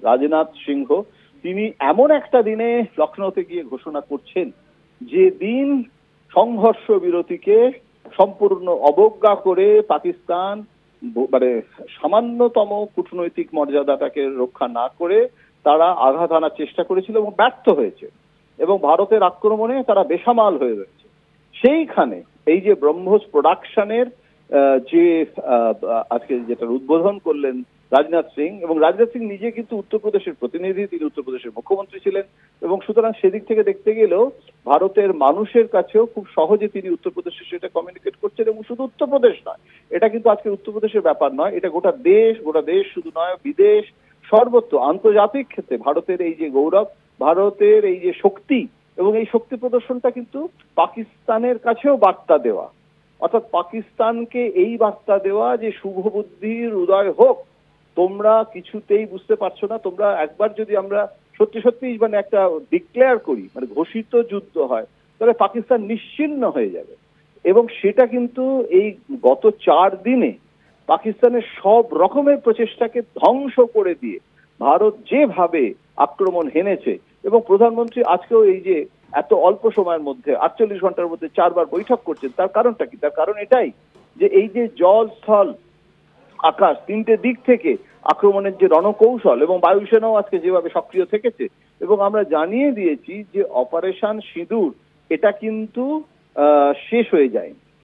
রাজনাথ সিংহ, তিনি এমন একটা দিনে লখনৌতে গিয়ে ঘোষণা করছেন যে দিন সংঘর্ষ বিরতিকে সম্পূর্ণ অবজ্ঞা করে পাকিস্তান মানে সামান্যতম কূটনৈতিক মর্যাদাটাকে রক্ষা না করে তারা আঘাত আনার চেষ্টা করেছিল এবং ব্যর্থ হয়েছে, এবং ভারতের আক্রমণে তারা বেসামাল হয়ে রয়েছে। সেইখানে এই যে ব্রহ্মোস প্রোডাকশনের যে আজকে যেটার উদ্বোধন করলেন রাজনাথ সিং, এবং রাজনাথ সিং নিজে কিন্তু উত্তরপ্রদেশের প্রতিনিধি, তিনি উত্তরপ্রদেশের মুখ্যমন্ত্রী ছিলেন, এবং সুতরাং সেদিক থেকে দেখতে গেলেও ভারতের মানুষের কাছেও খুব সহজে তিনি উত্তরপ্রদেশে সেটা কমিউনিকেট করছেন। এবং শুধু উত্তরপ্রদেশ নয়, এটা কিন্তু আজকে উত্তরপ্রদেশের ব্যাপার নয়, এটা গোটা দেশ শুধু নয়, বিদেশ সর্বত্র আন্তর্জাতিক ক্ষেত্রে ভারতের এই যে গৌরব, ভারতের এই যে শক্তি, এবং এই শক্তি প্রদর্শনটা কিন্তু পাকিস্তানের কাছেও বার্তা দেওয়া, অর্থাৎ পাকিস্তানকে এই বার্তা দেওয়া যে শুভবুদ্ধির উদয় হোক, তোমরা কিছুতেই বুঝতে পারছো না, তোমরা একবার যদি আমরা সত্যি সত্যি মানে একটা ডিক্লেয়ার করি, মানে ঘোষিত যুদ্ধ হয়, তাহলে পাকিস্তান নিশ্চিহ্ন হয়ে যাবে। এবং সেটা কিন্তু এই গত 4 দিনে পাকিস্তানের সব রকমের প্রচেষ্টাকে ধ্বংস করে দিয়ে ভারত যেভাবে আক্রমণ হেনেছে, এবং প্রধানমন্ত্রী আজকেও এই যে এত অল্প সময়ের মধ্যে 48 ঘন্টার মধ্যে 4 বার বৈঠক করছেন, তার কারণটা কি? তার কারণ এটাই যে এই যে জল, স্থল, আকাশ, 3টে দিক থেকে আক্রমণের যে রণকৌশল, এবং বায়ুসেনাও আজকে যেভাবে সক্রিয় থেকেছে, এবং আমরা জানিয়ে দিয়েছি যে অপারেশন সিঁদুর এটা কিন্তু শেষ হয়ে যায়।